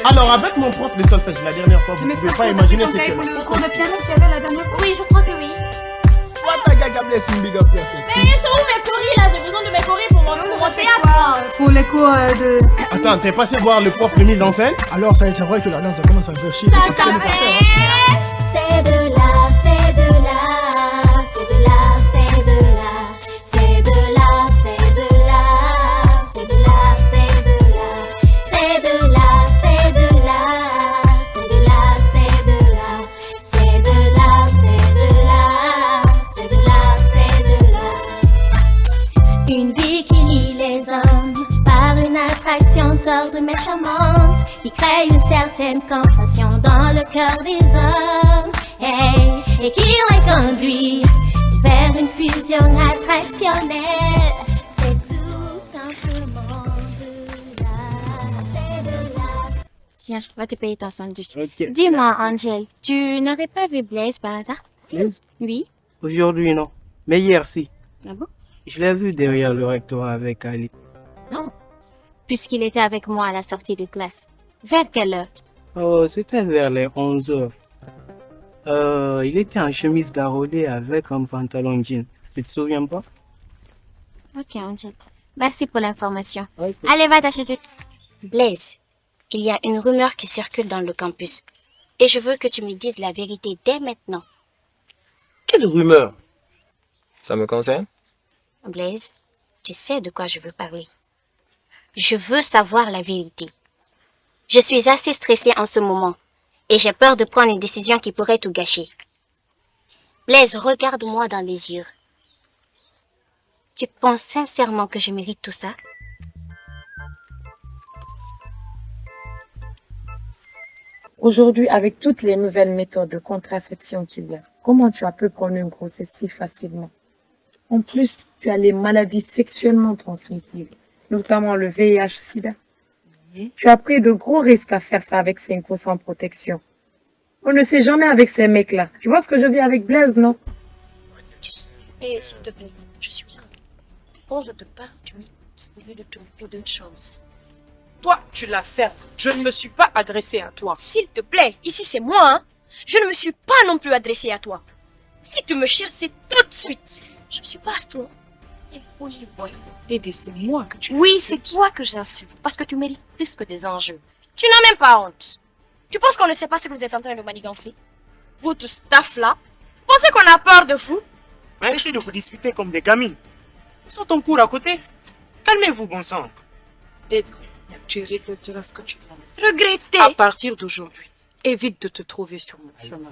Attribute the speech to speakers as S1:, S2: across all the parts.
S1: Alors, avec mon prof de solfège, la dernière fois, vous ne pouvez pas imaginer ce que...
S2: Pour le cours de piano qu'il y avait la dernière fois.
S3: Oui, je crois que oui.
S4: What a gaga blessing big up yourself.
S3: Mais ils sont où mes coris là? J'ai besoin de mes coris pour mon théâtre.
S2: Pour les cours de...
S1: Attends, t'es passé voir le prof de mise en scène?
S4: Alors, ça, c'est vrai que la danse, ça commence à me faire chier.
S3: Ça
S4: C'est le
S3: s'appelle...
S4: passé, hein.
S3: C'est de là, c'est de là, c'est de là, c'est de là, c'est de là, c'est de là, c'est de là, c'est de là, c'est de là, c'est de là, c'est de là, c'est de là, c'est de là, c'est de là, c'est de là, c'est de là. Une vie qui lie les hommes par une attraction tordue mais charmante, qui crée une certaine compassion dans le cœur des hommes, hey, et qui les conduit vers une fusion attractionnelle. C'est tout simplement de là, c'est de là. Tiens, je vais te payer ton sandwich.
S5: Ok.
S3: Dis-moi, Angel, tu n'aurais pas vu Blaise par hasard?
S5: Blaise?
S3: Oui.
S5: Aujourd'hui, non. Mais hier, si.
S3: Ah bon?
S5: Je l'ai vu derrière le rectorat avec Ali.
S3: Non. Puisqu'il était avec moi à la sortie de classe. Vers quelle heure?
S5: Oh, c'était vers les 11 heures. Il était en chemise garodée avec un pantalon jean. Tu te souviens pas?
S3: Ok, Angel. Merci pour l'information.
S5: Ok.
S3: Allez, va t'acheter. Blaise, il y a une rumeur qui circule dans le campus. Et je veux que tu me dises la vérité dès maintenant.
S6: Quelle rumeur? Ça me concerne?
S3: Blaise, tu sais de quoi je veux parler. Je veux savoir la vérité. Je suis assez stressée en ce moment. Et j'ai peur de prendre une décision qui pourrait tout gâcher. Blaise, regarde-moi dans les yeux. Tu penses sincèrement que je mérite tout ça?
S7: Aujourd'hui, avec toutes les nouvelles méthodes de contraception qu'il y a, comment tu as pu prendre une grossesse si facilement? En plus, tu as les maladies sexuellement transmissibles, notamment le VIH-Sida. Tu as pris de gros risques à faire ça avec 5 ans sans protection. On ne sait jamais avec ces mecs-là. Tu vois ce que je vis avec Blaise, non?
S8: Et s'il te plaît, je suis là. Quand je te parle, tu m'écoutes au lieu de te faire d'une chose.
S9: Toi, tu l'as fait. Je ne me suis pas adressée à toi.
S8: S'il te plaît, ici c'est moi, hein. Je ne me suis pas non plus adressée à toi. Si tu me cherches, c'est tout de suite. Je suis pas toi. Et poli, boy.
S9: Dédé, c'est moi que tu
S8: Oui, c'est toi que j'insulte. Parce que tu mérites plus que des enjeux. Tu n'as même pas honte. Tu penses qu'on ne sait pas ce que vous êtes en train de manigancer? Votre staff là? Pensez qu'on a peur de vous?
S5: Mais arrêtez de vous disputer comme des gamines. Ils sont en cours à côté. Calmez-vous, bon sang.
S9: Dédé, tu regretteras ce que tu fais.
S8: Regretter?
S9: À partir d'aujourd'hui, évite de te trouver sur mon chemin.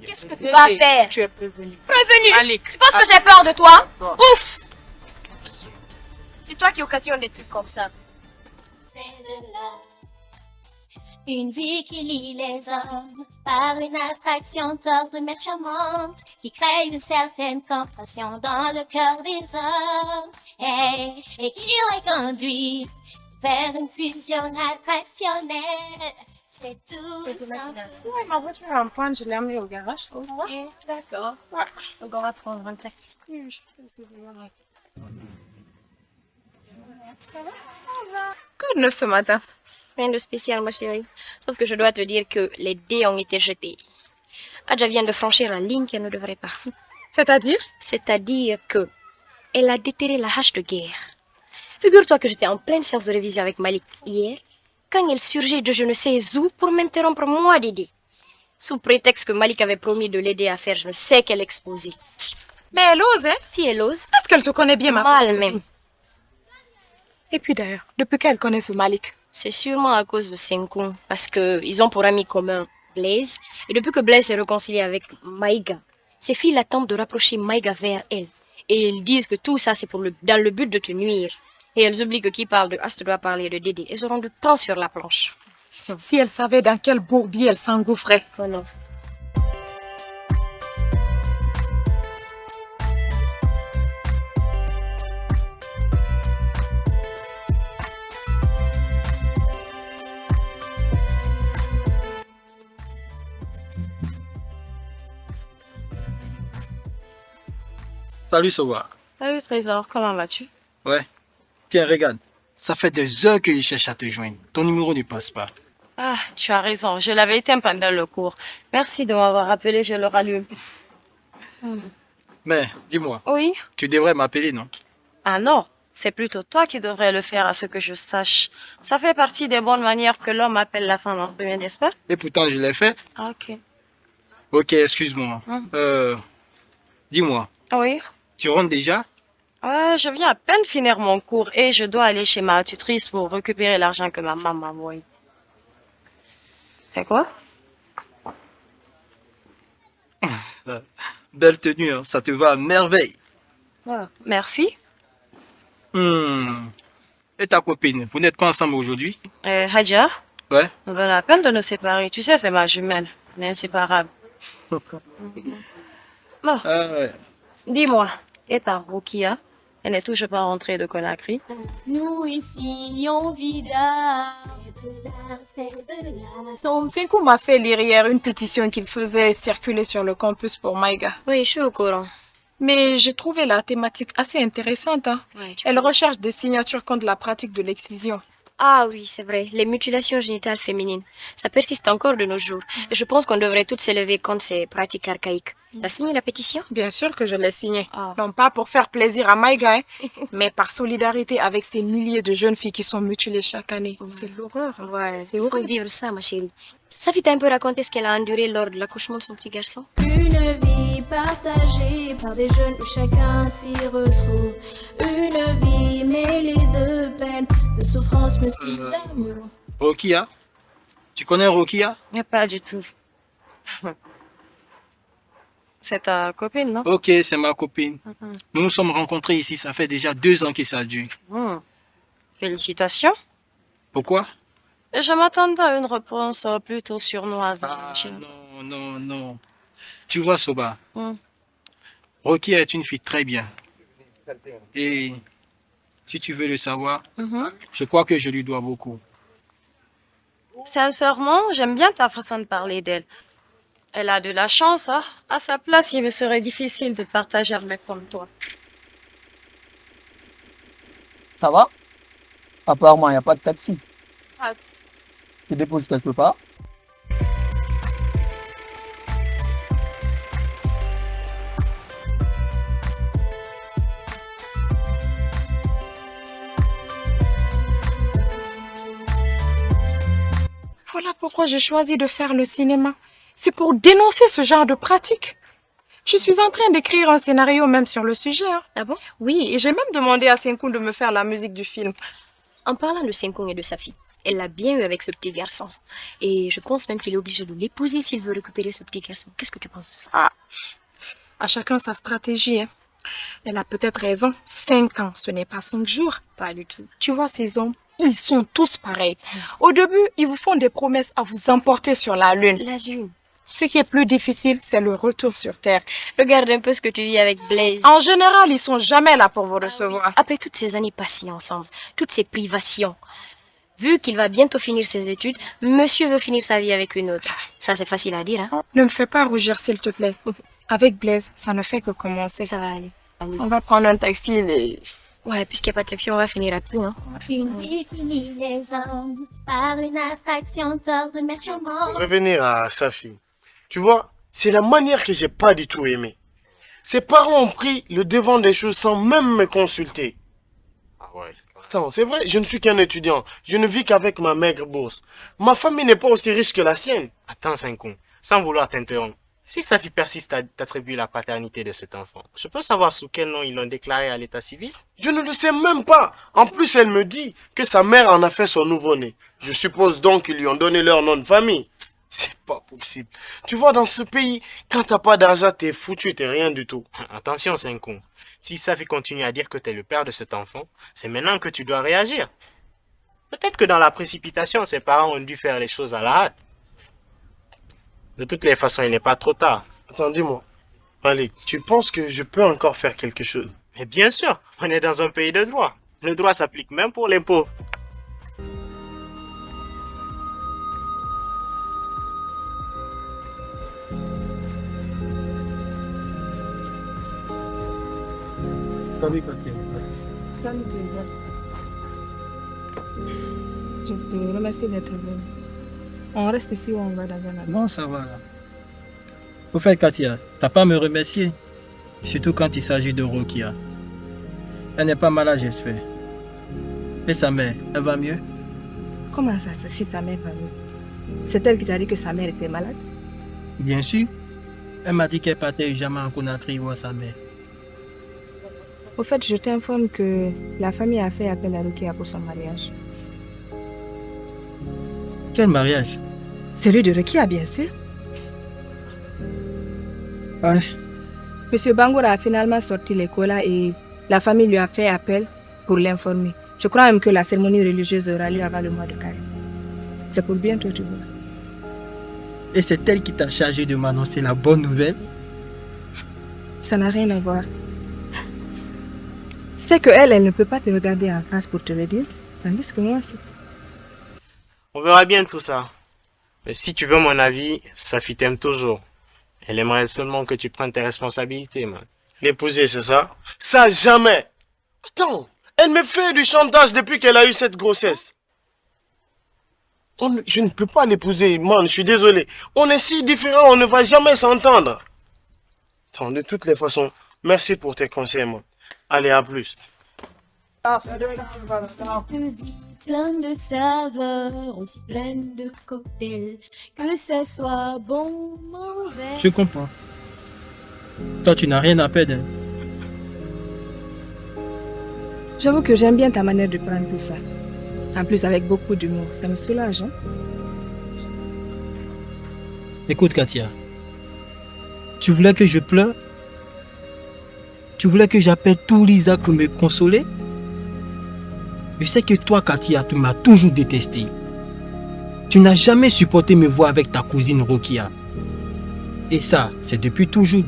S8: Qu'est-ce que tu vas faire?
S9: Tu es prévenu.
S8: Prévenu?
S9: Malik,
S8: Tu penses que j'ai peur de toi? Ouf! C'est toi qui occasionne des trucs comme ça.
S3: C'est de là. Une vie qui lie les hommes par une attraction tordue mais charmante, qui crée une certaine compassion dans le cœur des hommes, hey, et qui les conduit vers une fusion attractionnelle. C'est tout simplement.
S9: ouais, ma voiture est en panne, je l'ai amenée au garage.
S8: D'accord.
S9: Ouais.
S8: Donc on va prendre un taxi.
S9: Oui, je suis désolée.
S8: Quoi de neuf ce matin? Rien de spécial, ma chérie. Sauf que je dois te dire que les dés ont été jetés. Adja vient de franchir la ligne qu'elle ne devrait pas.
S9: C'est-à-dire?
S8: C'est-à-dire que elle a déterré la hache de guerre. Figure-toi que j'étais en pleine séance de révision avec Malik hier, quand elle surgit de je ne sais où pour m'interrompre moi d'aider. Sous prétexte que Malik avait promis de l'aider à faire je ne sais quel exposé.
S9: Mais elle ose, hein?
S8: Si elle ose,
S9: Est-ce qu'elle te connaît bien, ma
S8: mal même.
S9: Et puis d'ailleurs, depuis qu'elle connaît ce Malik?
S8: C'est sûrement à cause de Senkou, parce qu'ils ont pour ami commun Blaise, et depuis que Blaise s'est réconcilié avec Maïga, ces filles l'attendent de rapprocher Maïga vers elle. Et ils disent que tout ça c'est dans le but de te nuire. Et elles oublient que qui parle de Ast doit parler de Dédé. Elles auront du temps sur la planche.
S9: Si elle savait dans quel bourbier elle s'engouffrait.
S8: Oh non.
S6: Salut Sowa.
S8: Salut Trésor, comment vas-tu?
S6: Ouais. Tiens, regarde. Ça fait des heures que je cherche à te joindre. Ton numéro ne passe pas.
S10: Ah, tu as raison. Je l'avais éteint pendant le cours. Merci de m'avoir rappelé, je le rallume.
S6: Mais, dis-moi,
S10: Oui?
S6: tu devrais m'appeler, non?
S10: Ah non, c'est plutôt toi qui devrais le faire à ce que je sache. Ça fait partie des bonnes manières que l'homme appelle la femme en premier, n'est-ce pas?
S6: Et pourtant, je l'ai fait.
S10: Ah, ok.
S6: Ok, excuse-moi. Dis-moi,
S10: Oui?
S6: tu rentres déjà?
S10: Je viens à peine finir mon cours et je dois aller chez ma tutrice pour récupérer l'argent que ma maman m'a envoyé. C'est quoi?
S6: Belle tenue, hein, ça te va à merveille.
S10: Ah, merci.
S6: Et ta copine, vous n'êtes pas ensemble aujourd'hui?
S10: Hadja,
S6: Ouais.
S10: on va la peine de nous séparer. Tu sais, c'est ma jumelle. On est inséparables. Bon,
S6: Ouais.
S10: dis-moi, et ta Rukia? Elle n'est toujours pas rentrée de Conakry.
S3: Nous ici, on vit là. C'est de là.
S9: Son Senkou m'a fait lire hier une pétition qu'il faisait circuler sur le campus pour Maïga.
S8: Oui, je suis au courant.
S9: Mais j'ai trouvé la thématique assez intéressante. Hein.
S8: Ouais,
S9: Elle recherche des signatures contre la pratique de l'excision.
S8: Ah oui, c'est vrai. Les mutilations génitales féminines. Ça persiste encore de nos jours. Et je pense qu'on devrait toutes s'élever contre ces pratiques archaïques. T'as signé la pétition?
S9: Bien sûr que je l'ai signée.
S8: Ah.
S9: Non pas pour faire plaisir à Maïga, hein, mais par solidarité avec ces milliers de jeunes filles qui sont mutilées chaque année. C'est l'horreur.
S8: Ouais,
S9: C'est
S8: il faut
S9: horrible.
S8: vivre ça, ma chérie. Safi t'a un peu raconté ce qu'elle a enduré lors de l'accouchement de son petit garçon?
S3: Une vie partagée par des jeunes où chacun s'y retrouve. Une vie mêlée de peine, de souffrance, mais aussi d'amour.
S6: Rokia? Tu connais Rokia?
S10: Pas du tout. C'est ta copine, non?
S6: Ok, c'est ma copine. Nous nous sommes rencontrés ici, ça fait déjà 2 ans que ça dure.
S10: Félicitations.
S6: Pourquoi?
S10: Je m'attendais à une réponse plutôt surnoise.
S6: Ah, non. Tu vois, Soba,
S10: Hmm.
S6: Rokia est une fille très bien. Et si tu veux le savoir, je crois que je lui dois beaucoup.
S10: Sincèrement, j'aime bien ta façon de parler d'elle. Elle a de la chance, hein. À sa place, il me serait difficile de partager un mec comme toi.
S11: Ça va? Apparemment, il n'y a pas de taxi.
S10: Ah.
S11: Tu déposes quelque part?
S9: Voilà pourquoi j'ai choisi de faire le cinéma. C'est pour dénoncer ce genre de pratique. Je suis en train d'écrire un scénario même sur le sujet. Hein.
S8: Ah bon?
S9: Oui, et j'ai même demandé à Senkou de me faire la musique du film.
S8: En parlant de Senkong et de sa fille, elle l'a bien eu avec ce petit garçon. Et je pense même qu'il est obligé de l'épouser s'il veut récupérer ce petit garçon. Qu'est-ce que tu penses de ça?
S9: Ah, à chacun sa stratégie. Hein. Elle a peut-être raison. 5 ans, ce n'est pas 5 jours.
S8: Pas du tout.
S9: Tu vois, ces hommes, ils sont tous pareils. Au début, ils vous font des promesses à vous emporter sur la lune.
S8: La lune.
S9: Ce qui est plus difficile, c'est le retour sur Terre.
S8: Regarde un peu ce que tu vis avec Blaise.
S9: En général, ils sont jamais là pour vous recevoir.
S8: Après toutes ces années passées ensemble, toutes ces privations, vu qu'il va bientôt finir ses études, monsieur veut finir sa vie avec une autre. Ça, c'est facile à dire, hein?
S9: Ne me fais pas rougir, s'il te plaît. Avec Blaise, ça ne fait que commencer.
S8: Ça va aller.
S9: On va prendre un taxi et...
S8: Ouais, puisqu'il n'y a pas de taxi, on va finir à tout, hein?
S3: Une liaison par une attraction tordue mais charmante.
S1: Revenir à Safi. Tu vois, c'est la manière que j'ai pas du tout aimé. Ses parents ont pris le devant des choses sans même me consulter.
S6: Ah ouais.
S1: Attends, c'est vrai, je ne suis qu'un étudiant. Je ne vis qu'avec ma maigre bourse. Ma famille n'est pas aussi riche que la sienne.
S12: Attends, Senkou, sans vouloir t'interrompre. Si Safi persiste à t'attribuer la paternité de cet enfant, je peux savoir sous quel nom ils l'ont déclaré à l'état civil?
S1: Je ne le sais même pas. En plus, elle me dit que sa mère en a fait son nouveau-né. Je suppose donc qu'ils lui ont donné leur nom de famille. C'est pas possible. Tu vois, dans ce pays, quand t'as pas d'argent, t'es foutu, t'es rien du tout.
S12: Attention, Senkou. Si Safi continue à dire que t'es le père de cet enfant, c'est maintenant que tu dois réagir. Peut-être que dans la précipitation, ses parents ont dû faire les choses à la hâte. De toutes les façons, il n'est pas trop tard.
S1: Attends, dis-moi. Allez, tu penses que je peux encore faire quelque chose?
S12: Mais bien sûr, on est dans un pays de droit. Le droit s'applique même pour les pauvres.
S5: Salut, Katia.
S9: Je te remercie d'être venu. On reste ici ou on va dans un autre?
S6: Non, ça va là. Au fait, Katia, t'as pas à me remercier. Surtout quand il s'agit de Rokia. Elle n'est pas malade, j'espère. Et sa mère, elle va mieux?
S9: Comment ça, si sa mère va mieux? C'est elle qui t'a dit que sa mère était malade?
S6: Bien sûr. Elle m'a dit qu'elle partait jamais en Conakry voir sa mère.
S9: Au fait, je t'informe que la famille a fait appel à Rokia pour son mariage.
S6: Quel mariage?
S9: Celui de Rokia, bien sûr.
S6: Ouais.
S9: Monsieur Bangoura a finalement sorti l'école et la famille lui a fait appel pour l'informer. Je crois même que la cérémonie religieuse aura lieu avant le mois de carême. C'est pour bientôt, tu vois.
S6: Et c'est elle qui t'a chargé de m'annoncer la bonne nouvelle?
S9: Ça n'a rien à voir. C'est qu'elle ne peut pas te regarder en face pour te le dire, tandis que moi, c'est...
S12: On verra bien tout ça. Mais si tu veux mon avis, Safi t'aime toujours. Elle aimerait seulement que tu prennes tes responsabilités, man.
S1: L'épouser, c'est ça? Ça, jamais! Attends, elle me fait du chantage depuis qu'elle a eu cette grossesse. Je ne peux pas l'épouser, man, je suis désolé. On est si différents, on ne va jamais s'entendre. Attends, de toutes les façons, merci pour tes conseils, man. Allez, à plus.
S3: Plein de saveurs, aussi pleine de cocktails, que ce soit bon ou mauvais.
S6: Je comprends. Toi, tu n'as rien à perdre.
S9: J'avoue que j'aime bien ta manière de prendre tout ça. En plus, avec beaucoup d'humour, ça me soulage, hein?
S6: Écoute, Katia. Tu voulais que je pleure? Tu voulais que j'appelle tout Lisa pour me consoler? Je sais que toi, Katia, tu m'as toujours détesté. Tu n'as jamais supporté me voir avec ta cousine Rokia. Et ça, c'est depuis toujours.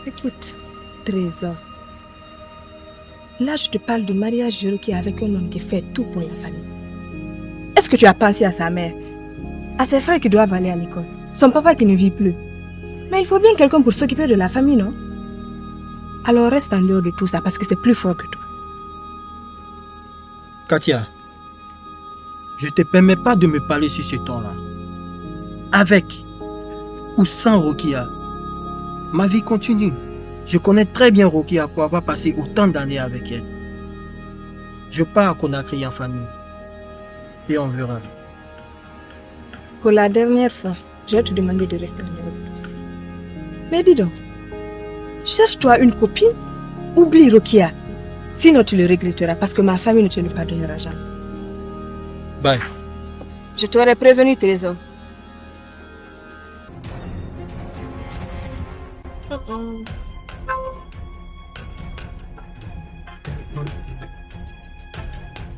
S9: Écoute, Trésor. Là, je te parle de mariage de Rokia avec un homme qui fait tout pour la famille. Est-ce que tu as pensé à sa mère? À ses frères qui doivent aller à l'école? Son papa qui ne vit plus? Mais il faut bien quelqu'un pour s'occuper de la famille, non? Alors reste en dehors de tout ça parce que c'est plus fort que toi.
S6: Katia, je ne te permets pas de me parler sur ce ton-là. Avec ou sans Rokia, ma vie continue. Je connais très bien Rokia pour avoir passé autant d'années avec elle. Je pars à Conakry en famille. Et on verra.
S9: Pour la dernière fois, je vais te demander de rester en dehors de tout ça. Mais dis donc, cherche-toi une copine, oublie Rokia. Sinon, tu le regretteras parce que ma famille ne te le pardonnera jamais.
S6: Bye.
S9: Je t'aurais prévenu, Trésor.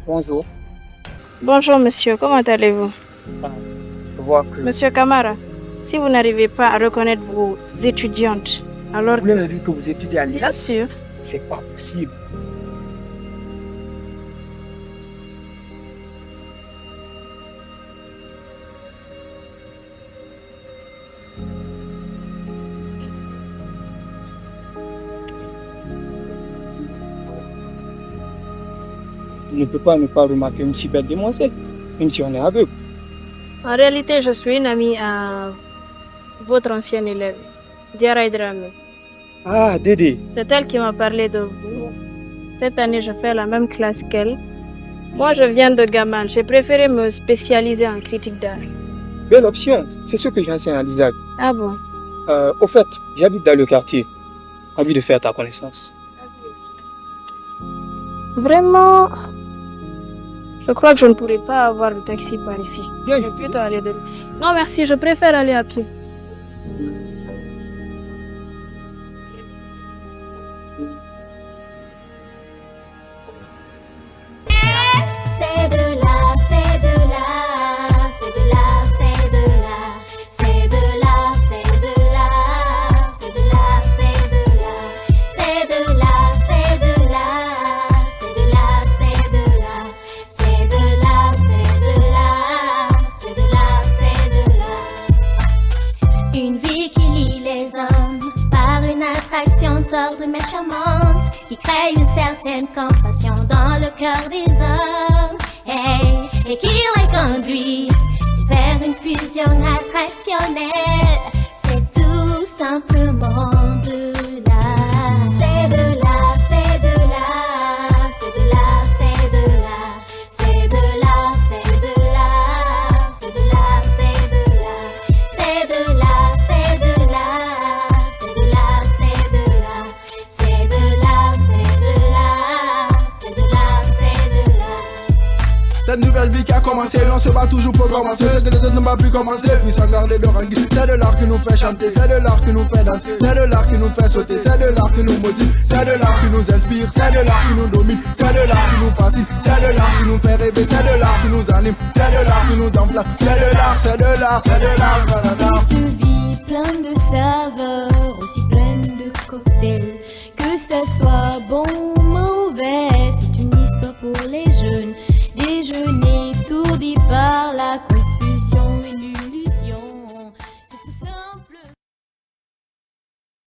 S11: Bonjour.
S10: Bonjour monsieur, comment allez-vous?
S11: Je vois que...
S10: Monsieur Camara, si vous n'arrivez pas à reconnaître vos étudiantes, alors...
S11: Vous voulez me dire que vous étudiez à l'ISA?
S10: Bien sûr.
S11: C'est pas possible. On ne peut pas ne pas remarquer une si belle demoiselle, même si on est aveugle.
S10: En réalité, je suis une amie à votre ancienne élève, Diara Idrame.
S11: Ah, Dédé.
S10: C'est elle qui m'a parlé de vous. Cette année, je fais la même classe qu'elle. Moi, je viens de Gamal. J'ai préféré me spécialiser en critique d'art.
S11: Belle option. C'est ce que j'enseigne à l'ISAC.
S10: Ah bon?
S11: Au fait, j'habite dans le quartier. Envie de faire ta connaissance.
S10: Vraiment? Je crois que je ne pourrai pas avoir le taxi par ici.
S11: Bien,
S10: je vais plutôt aller de... Non, merci, je préfère aller à pied.
S3: C'est de là, c'est de là, c'est de là, c'est de là, c'est de là, c'est de là, c'est de là, c'est de là, c'est de là, c'est de là, c'est de là, c'est de là, c'est de là, c'est de là, c'est de là, c'est de là. Une vie qui lie les hommes par une attraction tordue mais charmante, qui crée une certaine compassion dans le cœur des hommes, hey, et qui les conduit national traditionnel, c'est tout simplement de l'art. C'est de l'art, c'est de l'art, c'est de l'art, c'est de l'art, c'est de l'art, c'est de l'art, c'est de l'art, c'est de l'art, c'est de l'art, c'est de l'art, c'est de l'art, c'est de l'art, c'est de l'art, c'est de l'art, c'est de l'art, c'est de l'art.
S4: Cette nouvelle vie qui a commencé, l'on se bat toujours pour commencer. C'est que les autres n'ont pas pu commencer, puis sans garder de rancune. C'est de l'art qui nous fait chanter, c'est de l'art qui nous fait danser, c'est de l'art qui nous fait sauter, c'est de l'art qui nous motive, c'est de l'art qui nous inspire, c'est de l'art qui nous domine, c'est de l'art qui nous fascine, c'est de l'art qui nous fait rêver, c'est de l'art qui nous anime, c'est de l'art qui nous enflamme, c'est de l'art, c'est de l'art, c'est de l'art,
S3: Cette vie pleine de saveurs, aussi pleine de cocktails, que ce soit bon ou mauvais, c'est une histoire pour les jeunes. Déjeuner, tour des pas.